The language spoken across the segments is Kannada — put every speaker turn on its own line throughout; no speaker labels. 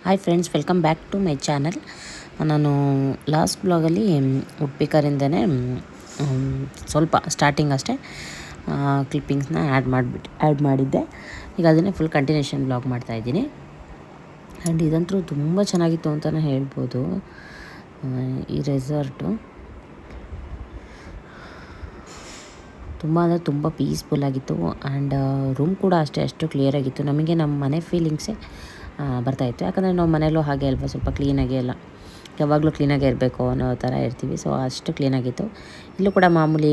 Hi friends, welcome back to my channel. ನಾನು ಲಾಸ್ಟ್ ಬ್ಲಾಗಲ್ಲಿ ಉಡ್ಪಿಕರಿಂದನೇ ಸ್ವಲ್ಪ ಸ್ಟಾರ್ಟಿಂಗ್ ಅಷ್ಟೇ ಕ್ಲಿಪ್ಪಿಂಗ್ಸ್ನ ಆ್ಯಡ್ ಮಾಡಿದ್ದೆ. ಈಗ ಅದನ್ನೇ ಫುಲ್ ಕಂಟಿನ್ಯೂಷನ್ ಬ್ಲಾಗ್ ಮಾಡ್ತಾಯಿದ್ದೀನಿ. ಆ್ಯಂಡ್ ಇದಂತೂ ತುಂಬ ಚೆನ್ನಾಗಿತ್ತು ಅಂತಲೇ ಹೇಳ್ಬೋದು. ಈ ರೆಸಾರ್ಟು ತುಂಬ ಅಂದರೆ ತುಂಬ ಪೀಸ್ಫುಲ್ಲಾಗಿತ್ತು. ಆ್ಯಂಡ್ ರೂಮ್ ಕೂಡ ಅಷ್ಟು ಕ್ಲಿಯರಾಗಿತ್ತು. ನಮಗೆ ನಮ್ಮ ಮನೆ ಫೀಲಿಂಗ್ಸೇ ಬರ್ತಾಯಿತ್ತು. ಯಾಕಂದರೆ ನಾವು ಮನೆಯಲ್ಲೂ ಹಾಗೆ ಅಲ್ವಾ, ಸ್ವಲ್ಪ ಕ್ಲೀನಾಗಿ ಎಲ್ಲ ಯಾವಾಗಲೂ ಕ್ಲೀನಾಗೇ ಇರಬೇಕು ಅನ್ನೋ ಥರ ಇರ್ತೀವಿ. ಸೊ ಅಷ್ಟು ಕ್ಲೀನಾಗಿತ್ತು. ಇಲ್ಲೂ ಕೂಡ ಮಾಮೂಲಿ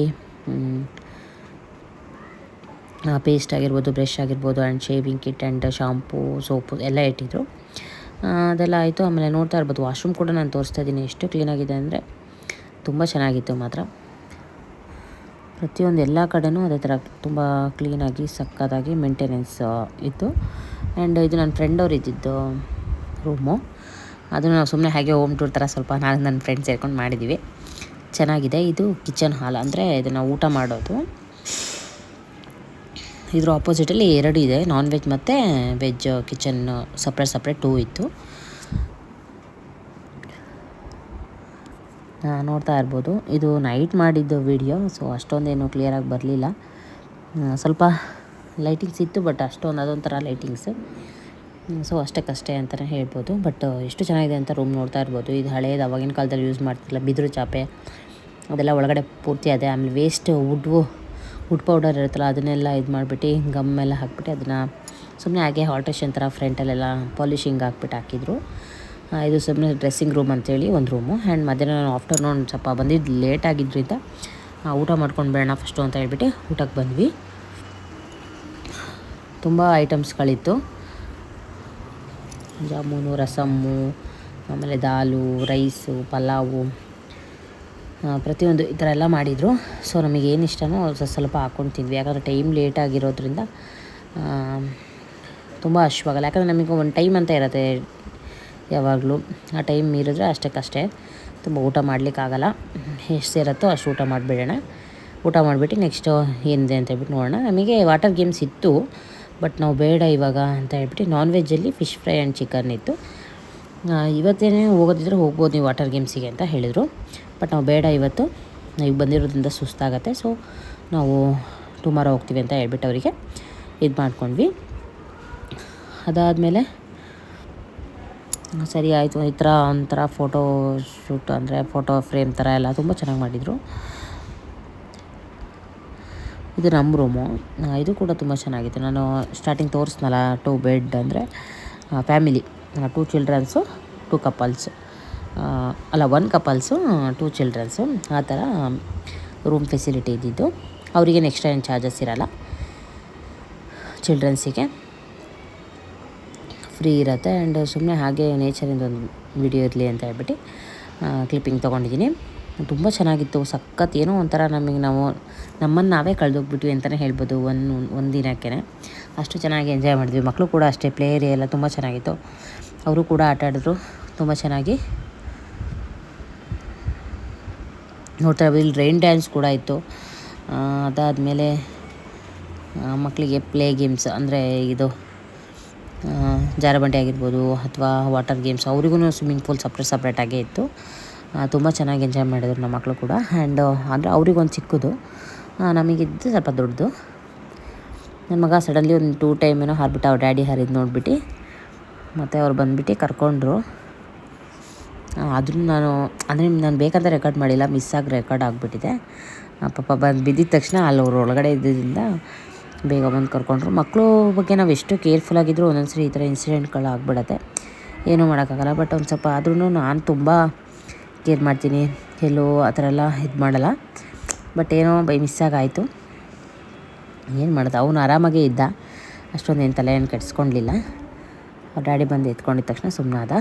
ಪೇಸ್ಟ್ ಆಗಿರ್ಬೋದು, ಬ್ರಷ್ ಆಗಿರ್ಬೋದು, and shaving kit and shampoo, soap ಎಲ್ಲ ಇಟ್ಟಿದ್ರು. ಅದೆಲ್ಲ ಆಯಿತು. ಆಮೇಲೆ ನೋಡ್ತಾ ಇರ್ಬೋದು, ವಾಶ್ರೂಮ್ ಕೂಡ ನಾನು ತೋರಿಸ್ತಾ ಇದ್ದೀನಿ. ಎಷ್ಟು ಕ್ಲೀನಾಗಿದೆ ಅಂದರೆ ತುಂಬ ಚೆನ್ನಾಗಿತ್ತು ಮಾತ್ರ. ಪ್ರತಿಯೊಂದು ಎಲ್ಲ ಕಡೆನೂ ಅದೇ ಥರ ತುಂಬ ಕ್ಲೀನಾಗಿ ಸಕ್ಕತ್ತಾಗಿ ಮೇಂಟೆನೆನ್ಸ್ ಇತ್ತು. ಆ್ಯಂಡ್ ಇದು ನನ್ನ ಫ್ರೆಂಡ್ ಅವ್ರು ಇದ್ದಿದ್ದು ರೂಮು. ಅದನ್ನು ನಾವು ಸುಮ್ಮನೆ ಹಾಗೆ ಹೋಮ್ ಟೂರ್ ಥರ ಸ್ವಲ್ಪ ನನ್ನ ಫ್ರೆಂಡ್ಸ್ ಸೇರ್ಕೊಂಡು ಮಾಡಿದ್ದೀವಿ. ಚೆನ್ನಾಗಿದೆ. ಇದು ಕಿಚನ್ ಹಾಲ್, ಅಂದರೆ ಇದನ್ನು ಊಟ ಮಾಡೋದು. ಇದ್ರ ಆಪೋಸಿಟಲ್ಲಿ 2 ಇದೆ, ನಾನ್ ವೆಜ್ ಮತ್ತು ವೆಜ್ ಕಿಚನ್ ಸಪ್ರೇಟ್ 2 ಇತ್ತು. ನೋಡ್ತಾ ಇರ್ಬೋದು, ಇದು ನೈಟ್ ಮಾಡಿದ್ದು ವಿಡಿಯೋ. ಸೊ ಅಷ್ಟೊಂದೇನು ಕ್ಲಿಯರಾಗಿ ಬರಲಿಲ್ಲ. ಸ್ವಲ್ಪ ಲೈಟಿಂಗ್ಸ್ ಇತ್ತು, ಬಟ್ ಅಷ್ಟೊಂದು ಅದೊಂಥರ ಲೈಟಿಂಗ್ಸು. ಸೊ ಅಷ್ಟಕ್ಕಷ್ಟೇ ಅಂತಲೇ ಹೇಳ್ಬೋದು. ಬಟ್ ಎಷ್ಟು ಚೆನ್ನಾಗಿದೆ ಅಂತ ರೂಮ್ ನೋಡ್ತಾ ಇರ್ಬೋದು. ಇದು ಹಳೇದು, ಅವಾಗಿನ ಕಾಲದಲ್ಲಿ ಯೂಸ್ ಮಾಡ್ತಿಲ್ಲ, ಬಿದಿರು ಚಾಪೆ ಅದೆಲ್ಲ ಒಳಗಡೆ ಪೂರ್ತಿ ಅದೇ. ಆಮೇಲೆ ವೇಸ್ಟ್ ವುಡ್ ಪೌಡರ್ ಇರುತ್ತಲ್ಲ, ಅದನ್ನೆಲ್ಲ ಇದು ಮಾಡಿಬಿಟ್ಟು ಗಮ್ಮೆಲ್ಲ ಹಾಕ್ಬಿಟ್ಟು ಅದನ್ನು ಸುಮ್ಮನೆ ಹಾಗೆ ಆಲ್ಟ್ರೇಷನ್ ಥರ ಫ್ರಂಟಲ್ಲೆಲ್ಲ ಪಾಲಿಷಿಂಗ್ ಹಾಕಿದ್ರು. ಇದು ಸುಮ್ಮನೆ ಡ್ರೆಸ್ಸಿಂಗ್ ರೂಮ್ ಅಂತೇಳಿ ಒಂದು ರೂಮು. ಆ್ಯಂಡ್ ಮಧ್ಯಾಹ್ನ ನಾನು ಆಫ್ಟರ್ನೂನ್ ಸ್ವಲ್ಪ ಬಂದಿದ್ದು ಲೇಟ್ ಆಗಿದ್ದರಿಂದ ಊಟ ಮಾಡ್ಕೊಂಡು ಬೇಡ ಫಸ್ಟು ಅಂತ ಹೇಳ್ಬಿಟ್ಟು ಊಟಕ್ಕೆ ಬಂದ್ವಿ. ತುಂಬ ಐಟಮ್ಸ್ಗಳಿತ್ತು. ಜಾಮೂನು, ರಸಮ್ಮು, ಆಮೇಲೆ ದಾಲು, ರೈಸು, ಪಲಾವು, ಪ್ರತಿಯೊಂದು ಈ ಥರ ಎಲ್ಲ ಮಾಡಿದರು. ಸೊ ನಮಗೇನು ಇಷ್ಟನೋ ಸ್ವಲ್ಪ ಹಾಕ್ಕೊಂಡು ತಿಂದ್ವಿ. ಯಾಕಂದರೆ ಟೈಮ್ ಲೇಟಾಗಿರೋದ್ರಿಂದ ತುಂಬ ಹಶ್ವಾಗಲ್ಲ. ಯಾಕಂದರೆ ನಮಗೆ ಒಂದು ಟೈಮ್ ಅಂತ ಇರುತ್ತೆ ಯಾವಾಗಲೂ. ಆ ಟೈಮ್ ಮೀರಿದ್ರೆ ಅಷ್ಟಕ್ಕಷ್ಟೇ, ತುಂಬ ಊಟ ಮಾಡಲಿಕ್ಕಾಗಲ್ಲ. ಎಷ್ಟು ಸೇರುತ್ತೋ ಅಷ್ಟು ಊಟ ಮಾಡಿಬಿಡೋಣ. ಊಟ ಮಾಡಿಬಿಟ್ಟು ನೆಕ್ಸ್ಟು ಏನಿದೆ ಅಂತ ಹೇಳ್ಬಿಟ್ಟು ನೋಡೋಣ. ನಮಗೆ ವಾಟರ್ ಗೇಮ್ಸ್ ಇತ್ತು, ಬಟ್ ನಾವು ಬೇಡ ಇವಾಗ ಅಂತ ಹೇಳ್ಬಿಟ್ಟು ನಾನ್ ವೆಜ್ಜಲ್ಲಿ ಫಿಶ್ ಫ್ರೈ ಆ್ಯಂಡ್ ಚಿಕನ್ ಇತ್ತು. ಇವತ್ತೇನೇ ಹೋಗೋದಿದ್ರೆ ಹೋಗ್ಬೋದು ನೀವು ವಾಟರ್ ಗೇಮ್ಸಿಗೆ ಅಂತ ಹೇಳಿದರು. ಬಟ್ ನಾವು ಬೇಡ, ಇವತ್ತು ಈಗ ಬಂದಿರೋದ್ರಿಂದ ಸುಸ್ತಾಗತ್ತೆ. ಸೊ ನಾವು ಟುಮಾರೋ ಹೋಗ್ತೀವಿ ಅಂತ ಹೇಳ್ಬಿಟ್ಟು ಅವರಿಗೆ ಇದು ಮಾಡ್ಕೊಂಡ್ವಿ. ಅದಾದಮೇಲೆ ಸರಿ ಆಯಿತು. ಈ ಥರ ಒಂಥರ ಫೋಟೋ ಶೂಟ್, ಅಂದರೆ ಫೋಟೋ ಫ್ರೇಮ್ ಥರ ಎಲ್ಲ ತುಂಬ ಚೆನ್ನಾಗಿ ಮಾಡಿದರು. ಇದು ನಮ್ಮ ರೂಮು. ಇದು ಕೂಡ ತುಂಬ ಚೆನ್ನಾಗಿತ್ತು. ನಾನು ಸ್ಟಾರ್ಟಿಂಗ್ ತೋರಿಸ್ನಲ್ಲ, 2 ಬೆಡ್, ಅಂದರೆ ಫ್ಯಾಮಿಲಿ 2 ಚಿಲ್ಡ್ರನ್ಸು 2 ಕಪಲ್ಸು, ಅಲ್ಲ 1 ಕಪಲ್ಸು 2 ಚಿಲ್ಡ್ರನ್ಸು, ಆ ಥರ ರೂಮ್ ಫೆಸಿಲಿಟಿ ಇದ್ದಿದ್ದು. ಅವರಿಗೆ ಎಕ್ಸ್ಟ್ರಾ ಏನು ಚಾರ್ಜಸ್ ಇರೋಲ್ಲ. ಚಿಲ್ಡ್ರನ್ಸಿಗೆ ಫ್ರೀ ಇರುತ್ತೆ. ಆ್ಯಂಡ್ ಸುಮ್ಮನೆ ಹಾಗೆ ನೇಚರಿಂದ ಒಂದು ವಿಡಿಯೋ ಇರಲಿ ಅಂತ ಹೇಳ್ಬಿಟ್ಟು ಕ್ಲಿಪ್ಪಿಂಗ್ ತೊಗೊಂಡಿದ್ದೀನಿ. ತುಂಬ ಚೆನ್ನಾಗಿತ್ತು. ಸಖತ್ ಏನೋ ಒಂಥರ ನಮ್ಮನ್ನು ನಾವೇ ಕಳೆದೋಗ್ಬಿಟ್ವಿ ಅಂತಲೇ ಹೇಳ್ಬೋದು. ಒಂದು ದಿನಕ್ಕೆ ಅಷ್ಟು ಚೆನ್ನಾಗಿ ಎಂಜಾಯ್ ಮಾಡಿದ್ವಿ. ಮಕ್ಕಳು ಕೂಡ ಅಷ್ಟೇ, ಪ್ಲೇ ಏರಿಯಾ ಎಲ್ಲ ತುಂಬ ಚೆನ್ನಾಗಿತ್ತು. ಅವರು ಕೂಡ ಆಟ ಆಡಿದ್ರು ತುಂಬ ಚೆನ್ನಾಗಿ. ನೋಡ್ತಾ ಇರ್ಬೋದು, ಇಲ್ಲಿ ರೈನ್ ಡ್ಯಾನ್ಸ್ ಕೂಡ ಇತ್ತು. ಅದಾದಮೇಲೆ ಮಕ್ಕಳಿಗೆ ಪ್ಲೇ ಗೇಮ್ಸ್, ಅಂದರೆ ಇದು ಜಾರಬಂಡಿ ಆಗಿರ್ಬೋದು ಅಥವಾ ವಾಟರ್ ಗೇಮ್ಸ್, ಅವ್ರಿಗೂ ಸ್ವಿಮ್ಮಿಂಗ್ ಪೂಲ್ ಸಪ್ರೇಟಾಗೇ ಇತ್ತು. ತುಂಬ ಚೆನ್ನಾಗಿ ಎಂಜಾಯ್ ಮಾಡಿದ್ರು ನಮ್ಮ ಮಕ್ಕಳು ಕೂಡ. ಆ್ಯಂಡ್ ಅಂದರೆ ಅವ್ರಿಗೊಂದು ಚಿಕ್ಕದು, ನಮಗಿದ್ದು ಸ್ವಲ್ಪ ದೊಡ್ಡದು. ನನ್ನ ಮಗ ಸಡನ್ಲಿ ಒಂದು 2 ಟೈಮ್ ಏನೋ ಹಾರ್ಬಿಟ್ಟು ಅವ್ರ ಡ್ಯಾಡಿ ಹಾರಿದ್ದು ನೋಡಿಬಿಟ್ಟು ಮತ್ತು ಅವ್ರು ಬಂದುಬಿಟ್ಟು ಕರ್ಕೊಂಡ್ರು. ಅದನ್ನು ನಾನು ಬೇಕಂತ ರೆಕಾರ್ಡ್ ಮಾಡಿಲ್ಲ, ಮಿಸ್ಸಾಗಿ ರೆಕಾರ್ಡ್ ಆಗಿಬಿಟ್ಟಿದೆ. ಪಾಪ ಬಿದ್ದಿದ ತಕ್ಷಣ ಅಲ್ಲಿ ಅವ್ರು ಒಳಗಡೆ ಇದ್ದಿದ್ದರಿಂದ ಬೇಗ ಬಂದು ಕರ್ಕೊಂಡ್ರು. ಮಕ್ಕಳು ಬಗ್ಗೆ ನಾವು ಎಷ್ಟು ಕೇರ್ಫುಲ್ಲಾಗಿದ್ದರೂ ಒಂದೊಂದ್ಸರಿ ಈ ಥರ ಇನ್ಸಿಡೆಂಟ್ಗಳು ಆಗಿಬಿಡತ್ತೆ, ಏನೂ ಮಾಡೋಕ್ಕಾಗಲ್ಲ. ಬಟ್ ಒಂದು ಸ್ವಲ್ಪ ಆದ್ರೂ ನಾನು ತುಂಬ ಕೇರ್ ಮಾಡ್ತೀನಿ, ಎಲ್ಲೋ ಆ ಥರ ಎಲ್ಲ ಇದು ಮಾಡಲ್ಲ. ಬಟ್ ಏನೋ ಮಿಸ್ಸಾಗಾಯಿತು, ಏನು ಮಾಡೋದು. ಅವನು ಆರಾಮಾಗೇ ಇದ್ದ, ಅಷ್ಟೊಂದು ಏನು ತಲೆ ಏನು ಕೆಡಿಸ್ಕೊಳ್ಲಿಲ್ಲ. ಅವ್ರ ಡ್ಯಾಡಿ ಬಂದು ಎತ್ಕೊಂಡಿದ್ದ ತಕ್ಷಣ ಸುಮ್ಮನಾದ.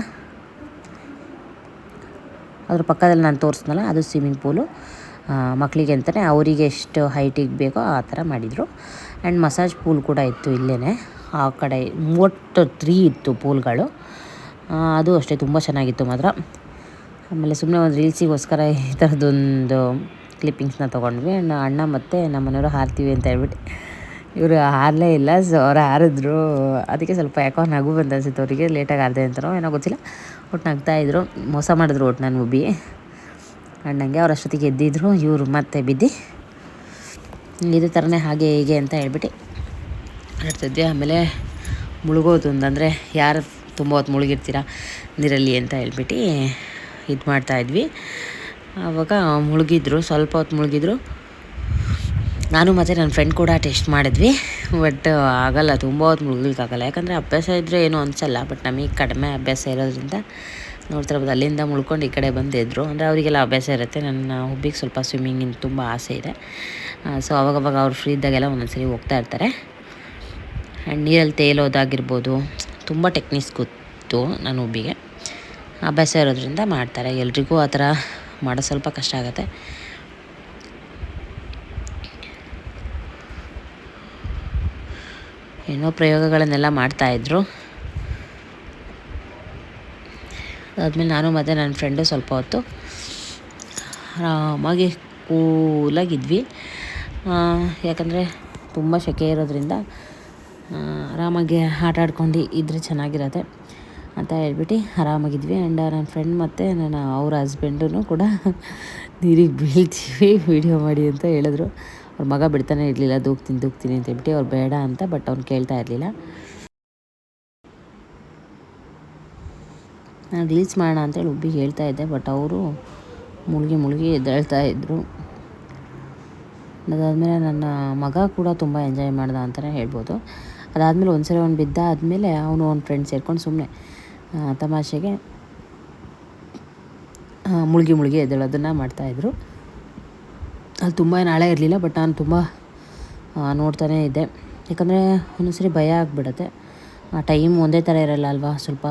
ಅದ್ರ ಪಕ್ಕದಲ್ಲಿ ನಾನು ತೋರಿಸ್ನಲ್ಲ, ಅದು ಸ್ವಿಮ್ಮಿಂಗ್ ಪೂಲು. ಮಕ್ಕಳಿಗೆ ಅಂತಲೇ ಅವರಿಗೆ ಎಷ್ಟು ಹೈಟಿಗೆ ಬೇಕೋ ಆ ಥರ ಮಾಡಿದರು. ಆ್ಯಂಡ್ ಮಸಾಜ್ ಪೂಲ್ ಕೂಡ ಇತ್ತು ಇಲ್ಲೇ. ಆ ಕಡೆ ಒಟ್ಟು 3 ಇತ್ತು ಪೂಲ್ಗಳು. ಅದು ಅಷ್ಟೇ ತುಂಬ ಚೆನ್ನಾಗಿತ್ತು ಮಾತ್ರ. ಆಮೇಲೆ ಸುಮ್ಮನೆ ಒಂದು ರೀಲ್ಸಿಗೋಸ್ಕರ ಈ ಥರದ್ದೊಂದು ಕ್ಲಿಪ್ಪಿಂಗ್ಸ್ನ ತೊಗೊಂಡ್ವಿ. ಅಣ್ಣ ಮತ್ತು ನಮ್ಮ ಮನೆಯವರು ಹಾರ್ತೀವಿ ಅಂತ ಹೇಳ್ಬಿಟ್ಟು ಇವರು ಹಾರಲೇ ಇಲ್ಲ. ಸೊ ಅವ್ರು ಹಾರಿದ್ರು, ಅದಕ್ಕೆ ಸ್ವಲ್ಪ ಯಾಕೋ ನಗು ಬಂದು ಅನ್ಸುತ್ತೆ ಅವರಿಗೆ. ಲೇಟಾಗಿ ಹಾರಿದೆ ಅಂತನೋ ಏನೋ ಗೊತ್ತಿಲ್ಲ, ಒಟ್ಟು ನಗ್ತಾಯಿದ್ರು. ಮೋಸ ಮಾಡಿದ್ರು ಒಟ್ಟು ನಾನು ಉಬ್ಬಿ ಅಣ್ಣಂಗೆ. ಅವ್ರು ಅಷ್ಟೊತ್ತಿಗೆ ಎದ್ದಿದ್ರು, ಇವರು ಮತ್ತೆ ಬಿದ್ದು ಇದೇ ಥರನೇ ಹಾಗೆ ಹೀಗೆ ಅಂತ ಹೇಳ್ಬಿಟ್ಟು ಆಡ್ತಿದ್ವಿ. ಆಮೇಲೆ ಮುಳುಗೋದು ಅಂದರೆ ಯಾರು ತುಂಬ ಹೊತ್ತು ಮುಳುಗಿರ್ತೀರ ನೀರಲ್ಲಿ ಅಂತ ಹೇಳ್ಬಿಟ್ಟು ಇದು ಮಾಡ್ತಾಯಿದ್ವಿ. ಆವಾಗ ಮುಳುಗಿದ್ರು, ಸ್ವಲ್ಪ ಹೊತ್ತು ಮುಳುಗಿದ್ರು. ನಾನು ಮತ್ತು ನನ್ನ ಫ್ರೆಂಡ್ ಕೂಡ ಟೆಸ್ಟ್ ಮಾಡಿದ್ವಿ. ಬಟ್ ಆಗೋಲ್ಲ, ತುಂಬ ಹೊತ್ತು ಮುಳುಗಲಿಕ್ಕಾಗಲ್ಲ. ಯಾಕಂದರೆ ಅಭ್ಯಾಸ ಇದ್ದರೆ ಏನೂ ಅನಿಸಲ್ಲ. ಬಟ್ ನಮಗೆ ಕಡಿಮೆ ಅಭ್ಯಾಸ ಇರೋದ್ರಿಂದ ನೋಡ್ತಿರ್ಬೋದು ಅಲ್ಲಿಂದ ಮುಳ್ಕೊಂಡು ಈ ಕಡೆ ಬಂದಿದ್ರು. ಅಂದರೆ ಅವರಿಗೆಲ್ಲ ಅಭ್ಯಾಸ ಇರುತ್ತೆ. ನನ್ನ ಹುಬ್ಬಿಗೆ ಸ್ವಲ್ಪ ಸ್ವಿಮ್ಮಿಂಗಿನ ತುಂಬ ಆಸೆ ಇದೆ. ಸೊ ಅವಾಗವಾಗ ಅವ್ರು ಫ್ರೀ ಇದ್ದಾಗೆಲ್ಲ ಒಂದೊಂದ್ಸರಿ ಹೋಗ್ತಾ ಇರ್ತಾರೆ. ಆ್ಯಂಡ್ ನೀರಲ್ಲಿ ತೇಲೋದಾಗಿರ್ಬೋದು, ತುಂಬ ಟೆಕ್ನಿಕ್ಸ್ ಗೊತ್ತು ನನ್ನ ಹುಬ್ಬಿಗೆ. ಅಭ್ಯಾಸ ಇರೋದ್ರಿಂದ ಮಾಡ್ತಾರೆ. ಎಲ್ರಿಗೂ ಆ ಥರ ಮಾಡೋದು ಸ್ವಲ್ಪ ಕಷ್ಟ ಆಗುತ್ತೆ. ಏನೋ ಪ್ರಯೋಗಗಳನ್ನೆಲ್ಲ ಮಾಡ್ತಾಯಿದ್ರು. ಅದಾದಮೇಲೆ ನಾನು ಮತ್ತು ನನ್ನ ಫ್ರೆಂಡು ಸ್ವಲ್ಪ ಹೊತ್ತು ಆರಾಮಾಗಿ ಕೂಲಾಗಿದ್ವಿ. ಯಾಕಂದರೆ ತುಂಬ ಸೆಕೆ ಇರೋದ್ರಿಂದ ಆರಾಮಾಗಿ ಆಟ ಆಡ್ಕೊಂಡು ಇದ್ದರೆ ಚೆನ್ನಾಗಿರತ್ತೆ ಅಂತ ಹೇಳ್ಬಿಟ್ಟು ಆರಾಮಾಗಿದ್ವಿ. ಆ್ಯಂಡ್ ನನ್ನ ಫ್ರೆಂಡ್ ಮತ್ತು ಅವ್ರ ಹಸ್ಬೆಂಡೂ ಕೂಡ ನೀರಿಗೆ ಬೀಳ್ತೀವಿ ವೀಡಿಯೋ ಮಾಡಿ ಅಂತ ಹೇಳಿದ್ರು. ಅವ್ರ ಮಗ ಬಿಡ್ತಾನೆ ಇರಲಿಲ್ಲ, ದೂಕ್ತೀನಿ ಅಂತ ಹೇಳ್ಬಿಟ್ಟು. ಅವ್ರು ಬೇಡ ಅಂತ, ಬಟ್ ಅವ್ನು ಕೇಳ್ತಾ ಇರಲಿಲ್ಲ. ನಾನು ರೀಲ್ಸ್ ಮಾಡೋಣ ಅಂತೇಳಿ ಹುಬ್ಬಿಗೆ ಹೇಳ್ತಾ ಇದ್ದೆ, ಬಟ್ ಅವರು ಮುಳುಗಿ ಎದ್ದೇಳ್ತಾ ಇದ್ದರು. ಅದಾದಮೇಲೆ ನನ್ನ ಮಗ ಕೂಡ ತುಂಬ ಎಂಜಾಯ್ ಮಾಡ್ದ ಅಂತಲೇ ಹೇಳ್ಬೋದು. ಅದಾದಮೇಲೆ ಒಂದ್ಸರಿ ಅವ್ನು ಬಿದ್ದ ಆದಮೇಲೆ ಅವನು ಅವ್ನ ಫ್ರೆಂಡ್ ಸೇರ್ಕೊಂಡು ಸುಮ್ಮನೆ ತಮಾಷೆಗೆ ಮುಳುಗಿ ಎದ್ದೇಳೋದನ್ನು ಮಾಡ್ತಾಯಿದ್ರು. ಅದು ತುಂಬ ನಾಳೆ ಇರಲಿಲ್ಲ, ಬಟ್ ನಾನು ತುಂಬ ನೋಡ್ತಾನೇ ಇದ್ದೆ. ಯಾಕಂದರೆ ಒಂದೊಂದ್ಸರಿ ಭಯ ಆಗಿಬಿಡುತ್ತೆ. ಆ ಟೈಮ್ ಒಂದೇ ಥರ ಇರಲ್ಲ ಅಲ್ವಾ. ಸ್ವಲ್ಪ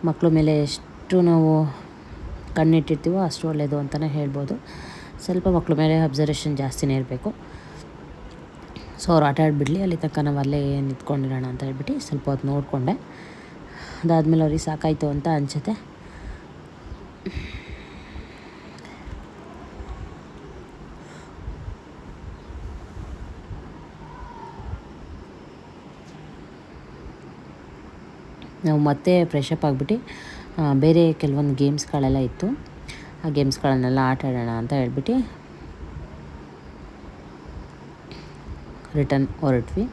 ಮಕ್ಕಳ ಮೇಲೆ ಎಷ್ಟು ನಾವು ಕಣ್ಣಿಟ್ಟಿರ್ತೀವೋ ಅಷ್ಟು ಒಳ್ಳೆಯದು ಅಂತಲೇ ಹೇಳ್ಬೋದು. ಸ್ವಲ್ಪ ಮಕ್ಕಳ ಮೇಲೆ ಅಬ್ಸರ್ವೇಷನ್ ಜಾಸ್ತಿನೇ ಇರಬೇಕು. ಸೊ ಅವ್ರು ಆಟ ಆಡಿಬಿಡ್ಲಿ, ಅಲ್ಲಿ ತನಕ ನಾವು ಅಲ್ಲೇ ನಿಂತ್ಕೊಂಡಿರೋಣ ಅಂತ ಹೇಳ್ಬಿಟ್ಟು ಸ್ವಲ್ಪ ಹೊತ್ತು ನೋಡಿಕೊಂಡೆ. ಅದಾದಮೇಲೆ ಅವ್ರಿಗೆ ಸಾಕಾಯಿತು ಅಂತ ಅನಿಸುತ್ತೆ. ನಾವು ಮತ್ತೆ ಫ್ರೆಶಪ್ ಆಗಿಬಿಟ್ಟು ಬೇರೆ ಕೆಲವೊಂದು ಗೇಮ್ಸ್ಗಳೆಲ್ಲ ಇತ್ತು. ಆ ಗೇಮ್ಸ್ಗಳನ್ನೆಲ್ಲ ಆಟ ಆಡೋಣ ಅಂತ ಹೇಳ್ಬಿಟ್ಟು ರಿಟರ್ನ್ ಹೊರಟ್ವಿ.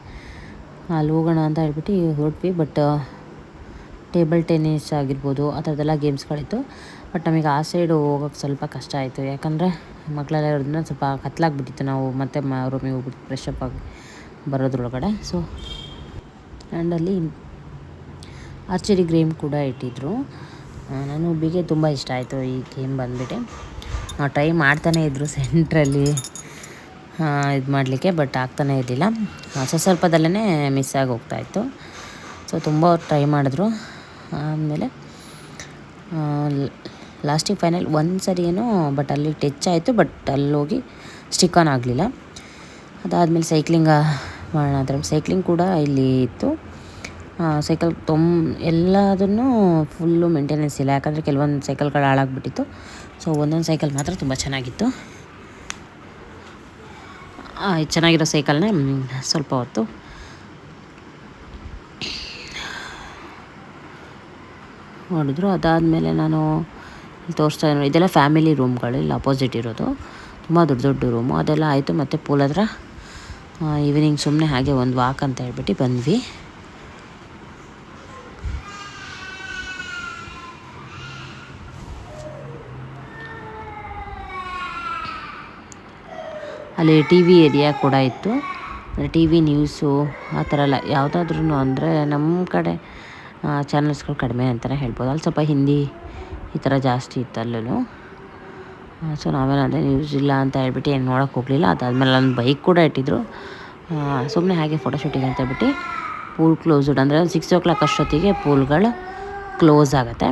ಅಲ್ಲಿ ಹೋಗೋಣ ಅಂತ ಹೇಳ್ಬಿಟ್ಟು ಹೊರಟ್ವಿ. ಬಟ್ ಟೇಬಲ್ ಟೆನ್ನಿಸ್ ಆಗಿರ್ಬೋದು ಆ ಥರದ್ದೆಲ್ಲ ಗೇಮ್ಸ್ಗಳಿತ್ತು. ಬಟ್ ನಮಗೆ ಆ ಸೈಡು ಹೋಗೋಕ್ಕೆ ಸ್ವಲ್ಪ ಕಷ್ಟ ಆಯಿತು. ಯಾಕಂದರೆ ಮಕ್ಕಳೆಲ್ಲ ಇರೋದ್ರಿಂದ ಸ್ವಲ್ಪ ಕತ್ಲಾಗ್ಬಿಟ್ಟಿತ್ತು. ನಾವು ಮತ್ತೆ ರೂಮಿಗೆ ಹೋಗ್ಬಿಟ್ಟು ಫ್ರೆಶಪ್ ಆಗಿ ಬರೋದ್ರೊಳಗಡೆ. ಸೊ ಆ್ಯಂಡ್ ಅಲ್ಲಿ ಆರ್ಚರಿ ಗೇಮ್ ಕೂಡ ಇಟ್ಟಿದ್ದರು. ನನ್ನ ಹುಬ್ಬಿಗೆ ತುಂಬ ಇಷ್ಟ ಆಯಿತು ಈ ಗೇಮ್ ಬಂದುಬಿಟ್ಟು. ನಾವು ಟ್ರೈ ಮಾಡ್ತಾನೇ ಇದ್ದರು ಸೆಂಟ್ರಲ್ಲಿ ಇದು ಮಾಡಲಿಕ್ಕೆ, ಬಟ್ ಆಗ್ತಾನೇ ಇರಲಿಲ್ಲ. ಸ್ವಲ್ಪದಲ್ಲೇ ಮಿಸ್ ಆಗಿ ಹೋಗ್ತಾಯಿತ್ತು. ಸೊ ತುಂಬ ಟ್ರೈ ಮಾಡಿದ್ರು. ಆಮೇಲೆ ಲಾಸ್ಟಿಗೆ ಫೈನಲ್ ಒಂದು ಸರಿ ಏನೋ ಬಟ್ ಅಲ್ಲಿ ಟಚ್ ಆಯಿತು, ಬಟ್ ಅಲ್ಲಿ ಹೋಗಿ ಸ್ಟಿಕ್ ಆನ್ ಆಗಲಿಲ್ಲ. ಅದಾದಮೇಲೆ ಸೈಕ್ಲಿಂಗ್ ಮಾಡೋಣ ಅಂತ. ಸೈಕ್ಲಿಂಗ್ ಕೂಡ ಇಲ್ಲಿ ಇತ್ತು. ಸೈಕಲ್ ಎಲ್ಲದನ್ನು ಫುಲ್ಲು ಮೇಂಟೆನೆನ್ಸ್ ಇಲ್ಲ. ಯಾಕಂದರೆ ಕೆಲವೊಂದು ಸೈಕಲ್ಗಳು ಹಾಳಾಗ್ಬಿಟ್ಟಿತ್ತು. ಸೊ ಒಂದೊಂದು ಸೈಕಲ್ ಮಾತ್ರ ತುಂಬ ಚೆನ್ನಾಗಿತ್ತು. ಚೆನ್ನಾಗಿರೋ ಸೈಕಲ್ನೇ ಸ್ವಲ್ಪ ಹೊತ್ತು ನೋಡಿದ್ರು. ಅದಾದಮೇಲೆ ನಾನು ತೋರಿಸ್ತಾ ಇದ್ದೀನಿ, ಇದೆಲ್ಲ ಫ್ಯಾಮಿಲಿ ರೂಮ್ಗಳು ಇಲ್ಲಿ ಅಪೋಸಿಟ್ ಇರೋದು. ತುಂಬ ದೊಡ್ಡ ರೂಮು. ಅದೆಲ್ಲ ಆಯಿತು. ಮತ್ತು ಪೂಲ್ ಹತ್ರ ಈವ್ನಿಂಗ್ ಸುಮ್ಮನೆ ಹಾಗೆ ಒಂದು ವಾಕ್ ಅಂತ ಹೇಳ್ಬಿಟ್ಟು ಬಂದ್ವಿ. ಅಲ್ಲಿ ಟಿ ವಿ ಏರಿಯಾ ಕೂಡ ಇತ್ತು. ಅಂದರೆ ಟಿ ವಿ ನ್ಯೂಸು ಆ ಥರ ಎಲ್ಲ ಯಾವುದಾದ್ರೂ ಅಂದರೆ ನಮ್ಮ ಕಡೆ ಚಾನಲ್ಸ್ಗಳು ಕಡಿಮೆ ಅಂತಲೇ ಹೇಳ್ಬೋದು. ಅಲ್ಲಿ ಸ್ವಲ್ಪ ಹಿಂದಿ ಈ ಥರ ಜಾಸ್ತಿ ಇತ್ತು ಅಲ್ಲೂ. ಸೊ ನಾವೇನಂದರೆ ನ್ಯೂಸ್ ಇಲ್ಲ ಅಂತ ಹೇಳ್ಬಿಟ್ಟು ಏನು ನೋಡೋಕ್ಕೆ ಹೋಗಲಿಲ್ಲ. ಅದಾದಮೇಲೆ ಒಂದು ಬೈಕ್ ಕೂಡ ಇಟ್ಟಿದ್ರು. ಸುಮ್ಮನೆ ಹಾಗೆ ಫೋಟೋಶೂಟಿಗೆ ಅಂತ ಹೇಳ್ಬಿಟ್ಟು. ಪೂಲ್ ಕ್ಲೋಸ್ಡ್ ಅಂದರೆ 6 o'clock ಅಷ್ಟೊತ್ತಿಗೆ ಪೂಲ್ಗಳು ಕ್ಲೋಸ್ ಆಗುತ್ತೆ.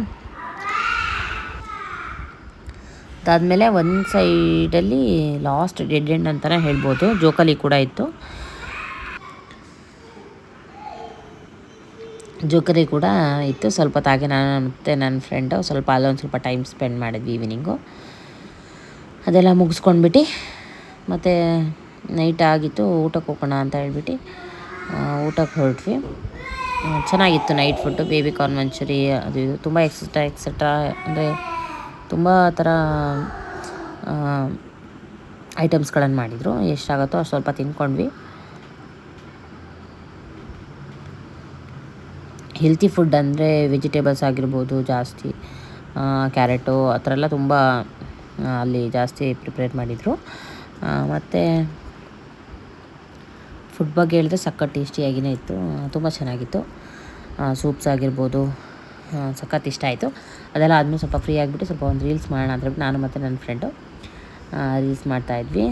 ಅದಾದಮೇಲೆ ಒಂದು ಸೈಡಲ್ಲಿ ಲಾಸ್ಟ್ ಡೆಡ್ ಎಂಡ್ ಅಂತಲೇ ಹೇಳ್ಬೋದು. ಜೋಕಾಲಿ ಕೂಡ ಇತ್ತು. ಜೋಕಾಲಿ ಕೂಡ ಇತ್ತು. ಸ್ವಲ್ಪ ತಾಗೆ ನಾನು ಮತ್ತು ನನ್ನ ಫ್ರೆಂಡು ಸ್ವಲ್ಪ ಅಲ್ಲೊಂದು ಸ್ವಲ್ಪ ಟೈಮ್ ಸ್ಪೆಂಡ್ ಮಾಡಿದ್ವಿ ಈವ್ನಿಂಗು. ಅದೆಲ್ಲ ಮುಗಿಸ್ಕೊಂಡ್ಬಿಟ್ಟು ಮತ್ತು ನೈಟ್ ಆಗಿತ್ತು, ಊಟಕ್ಕೆ ಹೋಗೋಣ ಅಂತ ಹೇಳ್ಬಿಟ್ಟು ಊಟಕ್ಕೆ ಹೊರಟ್ವಿ. ಚೆನ್ನಾಗಿತ್ತು ನೈಟ್ ಫುಡ್ಡು. ಬೇಬಿ ಕಾರ್ನ್ ಮಂಚೂರಿ ಅದು ಇದು ತುಂಬ ಎಕ್ಸೆಟ್ರಾ ಅಂದರೆ ತುಂಬ ಥರ ಐಟಮ್ಸ್ಗಳನ್ನು ಮಾಡಿದರು. ಎಷ್ಟಾಗುತ್ತೋ ಅಷ್ಟು ಸ್ವಲ್ಪ ತಿಂದ್ಕೊಂಡ್ವಿ. ಹೆಲ್ತಿ ಫುಡ್ ಅಂದರೆ ವೆಜಿಟೇಬಲ್ಸ್ ಆಗಿರ್ಬೋದು ಜಾಸ್ತಿ, ಕ್ಯಾರೆಟು ಆ ಥರ ಎಲ್ಲ ತುಂಬ ಅಲ್ಲಿ ಜಾಸ್ತಿ ಪ್ರಿಪೇರ್ ಮಾಡಿದರು. ಮತ್ತು ಫುಡ್ ಬಗ್ಗೆ ಹೇಳಿದ್ರೆ ಸಖತ್ ಟೇಸ್ಟಿಯಾಗಿಯೇ ಇತ್ತು, ತುಂಬ ಚೆನ್ನಾಗಿತ್ತು. ಸೂಪ್ಸ್ ಆಗಿರ್ಬೋದು ಸಖತ್ ಇಷ್ಟ ಆಯಿತು. ಅದೆಲ್ಲ ಆದಮೇಲೆ ಸ್ವಲ್ಪ ಫ್ರೀ ಆಗಿಬಿಟ್ಟು ಸ್ವಲ್ಪ ಒಂದು ರೀಲ್ಸ್ ಮಾಡೋಣ ಅಂತ ಹೇಳ್ಬಿಟ್ಟು ನಾನು ಮತ್ತು ನನ್ನ ಫ್ರೆಂಡು ರೀಲ್ಸ್ ಮಾಡ್ತಾಯಿದ್ವಿ.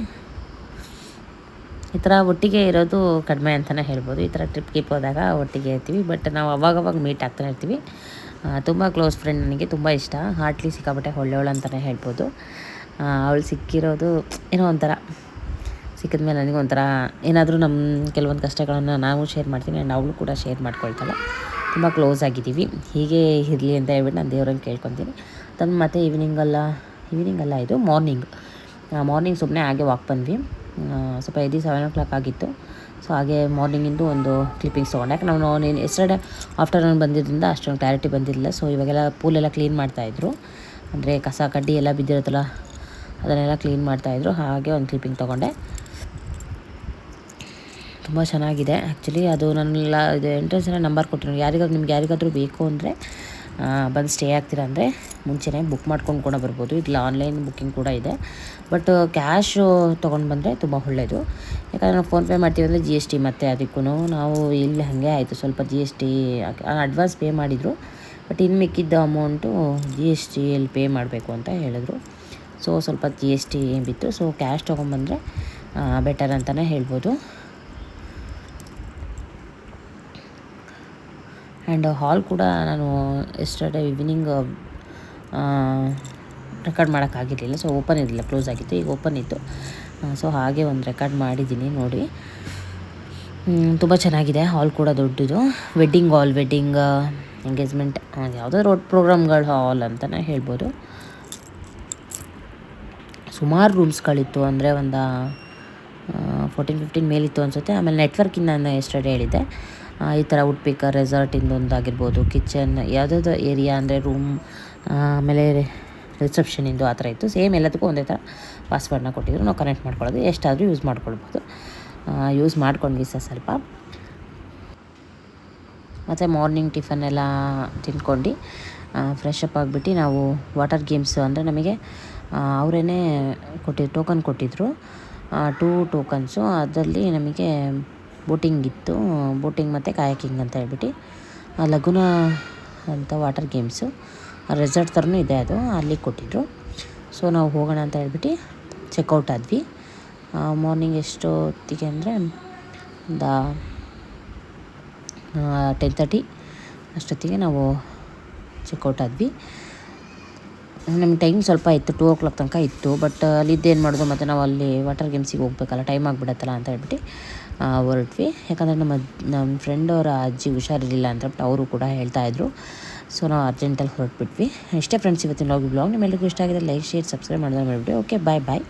ಈ ಥರ ಒಟ್ಟಿಗೆ ಇರೋದು ಕಡಿಮೆ ಅಂತಲೇ ಹೇಳ್ಬೋದು. ಈ ಥರ ಟ್ರಿಪ್ಗೆ ಹೋದಾಗ ಒಟ್ಟಿಗೆ ಇರ್ತೀವಿ, ಬಟ್ ನಾವು ಅವಾಗವಾಗ ಮೀಟ್ ಆಗ್ತಾನೆ ಇರ್ತೀವಿ. ತುಂಬ ಕ್ಲೋಸ್ ಫ್ರೆಂಡ್, ನನಗೆ ತುಂಬ ಇಷ್ಟ. ಹಾರ್ಟ್ಲಿ ಸಿಕ್ಕಾಪಟ್ಟೆ ಒಳ್ಳೆಯವಳು ಅಂತಲೇ ಹೇಳ್ಬೋದು. ಅವಳು ಸಿಕ್ಕಿರೋದು ಏನೋ ಒಂಥರ, ಸಿಕ್ಕಿದ ಮೇಲೆ ನನಗೊಂಥರ ಏನಾದರೂ ನಮ್ಮ ಕೆಲವೊಂದು ಕಷ್ಟಗಳನ್ನು ನಾವು ಶೇರ್ ಮಾಡ್ತೀನಿ ಆ್ಯಂಡ್ ಅವಳು ಕೂಡ ಶೇರ್ ಮಾಡ್ಕೊಳ್ತಾಳೆ. ತುಂಬ ಕ್ಲೋಸ್ ಆಗಿದ್ದೀವಿ. ಹೀಗೆ ಇರಲಿ ಅಂತ ಹೇಳ್ಬಿಟ್ಟು ನಾನು ದೇವ್ರಲ್ಲಿ ಕೇಳ್ಕೊತೀನಿ. ತಂದು ಮತ್ತು ಈವ್ನಿಂಗ್ ಅಲ್ಲ ಇದು ಮಾರ್ನಿಂಗ್ ಸುಮ್ಮನೆ ಹಾಗೆ ವಾಕ್ ಬಂದ್ವಿ. ಸ್ವಲ್ಪ 7 o'clock ಆಗಿತ್ತು. ಸೊ ಹಾಗೆ ಮಾರ್ನಿಂಗಿಂದು ಒಂದು ಕ್ಲಿಪ್ಪಿಂಗ್ಸ್ ತೊಗೊಂಡೆ. ಯಾಕೆ ನಾವು ಎಸ್ಟರ್ಡೇ ಆಫ್ಟರ್ನೂನ್ ಬಂದಿದ್ದರಿಂದ ಅಷ್ಟೊಂದು ಕ್ಲಾರಿಟಿ ಬಂದಿರಲಿಲ್ಲ. ಸೊ ಇವಾಗೆಲ್ಲ ಪೂಲೆಲ್ಲ ಕ್ಲೀನ್ ಮಾಡ್ತಾಯಿದ್ರು, ಅಂದರೆ ಕಸ ಕಡ್ಡಿ ಎಲ್ಲ ಬಿದ್ದಿರುತ್ತಲ್ಲ ಅದನ್ನೆಲ್ಲ ಕ್ಲೀನ್ ಮಾಡ್ತಾಯಿದ್ರು. ಹಾಗೆ ಒಂದು ಕ್ಲಿಪ್ಪಿಂಗ್ ತೊಗೊಂಡೆ. ತುಂಬ ಚೆನ್ನಾಗಿದೆ ಆ್ಯಕ್ಚುಲಿ. ಅದು ನನ್ನೆಲ್ಲ ಇದು ಎಂಟ್ರೆನ್ಸೆಲ್ಲ ನಂಬರ್ ಕೊಟ್ಟಿರೋ ನಿಮ್ಗೆ ಯಾರಿಗಾದರೂ ಬೇಕು ಅಂದರೆ ಬಂದು ಸ್ಟೇ ಆಗ್ತೀರಾ ಅಂದರೆ ಮುಂಚೆನೇ ಬುಕ್ ಮಾಡ್ಕೊಂಡು ಕೂಡ ಬರ್ಬೋದು. ಇಲ್ಲ ಆನ್ಲೈನ್ ಬುಕ್ಕಿಂಗ್ ಕೂಡ ಇದೆ, ಬಟ್ ಕ್ಯಾಶು ತೊಗೊಂಡು ಬಂದರೆ ತುಂಬ ಒಳ್ಳೆಯದು. ಯಾಕಂದರೆ ನಾವು ಫೋನ್ಪೇ ಮಾಡ್ತೀವಿ ಅಂದರೆ GST ಮತ್ತು ಅದಕ್ಕೂ ನಾವು ಇಲ್ಲಿ ಹಾಗೆ ಆಯಿತು. ಸ್ವಲ್ಪ GST ಅಡ್ವಾನ್ಸ್ ಪೇ ಮಾಡಿದರು, ಬಟ್ ಇನ್ನು ಮಿಕ್ಕಿದ್ದ ಅಮೌಂಟು GSTಯಲ್ಲಿ ಪೇ ಮಾಡಬೇಕು ಅಂತ ಹೇಳಿದ್ರು. ಸೊ ಸ್ವಲ್ಪ GST ಬಿತ್ತು. ಸೊ ಕ್ಯಾಶ್ ತೊಗೊಂಬಂದರೆ ಬೆಟರ್ ಅಂತಲೇ ಹೇಳ್ಬೋದು. ಆ್ಯಂಡ್ ಹಾಲ್ ಕೂಡ ನಾನು ಎಸ್ಟರ್ಡೇ ಈವ್ನಿಂಗ್ ರೆಕಾರ್ಡ್ ಮಾಡೋಕ್ಕಾಗಿರಲಿಲ್ಲ. ಸೊ ಓಪನ್ ಇರಲಿಲ್ಲ, ಕ್ಲೋಸ್ ಆಗಿತ್ತು. ಈಗ ಓಪನ್ ಇತ್ತು. ಸೊ ಹಾಗೆ ಒಂದು ರೆಕಾರ್ಡ್ ಮಾಡಿದ್ದೀನಿ ನೋಡಿ. ತುಂಬ ಚೆನ್ನಾಗಿದೆ. ಹಾಲ್ ಕೂಡ ದೊಡ್ಡದು. ವೆಡ್ಡಿಂಗ್ ಎಂಗೇಜ್ಮೆಂಟ್ ಯಾವುದೋ ರೋಡ್ ಪ್ರೋಗ್ರಾಮ್ಗಳ ಹಾಲ್ ಅಂತಲೇ ಹೇಳ್ಬೋದು. ಸುಮಾರು ರೂಮ್ಸ್ಗಳಿತ್ತು, ಅಂದರೆ ಒಂದು 14-15 ಮೇಲಿತ್ತು ಅನಿಸುತ್ತೆ. ಆಮೇಲೆ ನೆಟ್ವರ್ಕಿಂಗ್ ನಾನು ಎಸ್ಟರ್ಡೇ ಹೇಳಿದ್ದೆ, ಈ ಥರ ಉಡ್ಪಿಕರ್ ರೆಸಾರ್ಟಿಂದ ಒಂದಾಗಿರ್ಬೋದು, ಕಿಚನ್ ಯಾವುದಾದ್ರು ಏರಿಯಾ ಅಂದರೆ ರೂಮ್, ಆಮೇಲೆ ರಿಸೆಪ್ಷನಿಂದು ಆ ಥರ ಇತ್ತು. ಸೇಮ್ ಎಲ್ಲದಕ್ಕೂ ಒಂದೇ ಥರ ಪಾಸ್ವರ್ಡ್ನ ಕೊಟ್ಟಿದ್ರು. ನಾವು ಕನೆಕ್ಟ್ ಮಾಡ್ಕೊಳ್ಳೋದು, ಎಷ್ಟಾದರೂ ಯೂಸ್ ಮಾಡ್ಕೊಳ್ಬೋದು. ಯೂಸ್ ಮಾಡ್ಕೊಂಡ್ವಿ ಸ್ವಲ್ಪ. ಮತ್ತು ಮಾರ್ನಿಂಗ್ ಟಿಫನ್ ಎಲ್ಲ ತಿಂದ್ಕೊಂಡು ಫ್ರೆಶ್ ಅಪ್ ಆಗಿಬಿಟ್ಟು ನಾವು ವಾಟರ್ ಗೇಮ್ಸ್ ಅಂದರೆ ನಮಗೆ ಅವರೇ ಟೋಕನ್ ಕೊಟ್ಟಿದ್ದರು, 2 ಟೋಕನ್ಸು. ಅದರಲ್ಲಿ ನಮಗೆ ಬೋಟಿಂಗ್ ಇತ್ತು, ಬೋಟಿಂಗ್ ಮತ್ತು ಕಾಯಾಕಿಂಗ್ ಅಂತ ಹೇಳ್ಬಿಟ್ಟು. ಲಗುನ ಅಂತ ವಾಟರ್ ಗೇಮ್ಸು ರೆಸಾರ್ಟ್ ಥರನೂ ಇದೆ, ಅದು ಅಲ್ಲಿ ಕೊಟ್ಟಿದ್ದರು. ಸೊ ನಾವು ಹೋಗೋಣ ಅಂತ ಹೇಳ್ಬಿಟ್ಟು ಚೆಕ್ಔಟ್ ಆದ್ವಿ. ಮಾರ್ನಿಂಗ್ ಎಷ್ಟೊತ್ತಿಗೆ ಅಂದರೆ ಒಂದು 10:30 ಅಷ್ಟೊತ್ತಿಗೆ ನಾವು ಚೆಕ್ಔಟ್ ಆದ್ವಿ. ನಮ್ಗೆ ಟೈಮ್ ಸ್ವಲ್ಪ ಇತ್ತು, 2 o'clock ತನಕ ಇತ್ತು. ಬಟ್ ಅಲ್ಲಿದ್ದೇನು ಮಾಡೋದು, ಮತ್ತು ನಾವು ಅಲ್ಲಿ ವಾಟರ್ ಗೇಮ್ಸಿಗೆ ಹೋಗ್ಬೇಕಲ್ಲ, ಟೈಮ್ ಆಗಿಬಿಡತ್ತಲ್ಲ ಅಂತ ಹೇಳ್ಬಿಟ್ಟು ಹೊರಟ್ವಿ. ಯಾಕಂದರೆ ನಮ್ಮ ಫ್ರೆಂಡವರ ಅಜ್ಜಿ ಹುಷಾರಿರಲಿಲ್ಲ ಅಂತ ಹೇಳ್ಬಿಟ್ಟು ಅವರು ಕೂಡ ಹೇಳ್ತಾಯಿದ್ರು. ಸೊ ನಾವು ಅರ್ಜೆಂಟಲ್ಲಿ ಹೊರಟ್ಬಿಟ್ವಿ. ಇಷ್ಟೇ ಫ್ರೆಂಡ್ಸ್ ಇವತ್ತಿನ ಬ್ಲಾಗ್. ನಿಮ್ಮೆಲ್ಲರಿಗೂ ಇಷ್ಟ ಆಗಿದೆ ಲೈಕ್, ಶೇರ್, ಸಬ್ಸ್ಕ್ರೈಬ್ ಮಾಡೋದನ್ನ ಮಾಡಿಬಿಟ್ಟು. ಓಕೆ, ಬಾಯ್.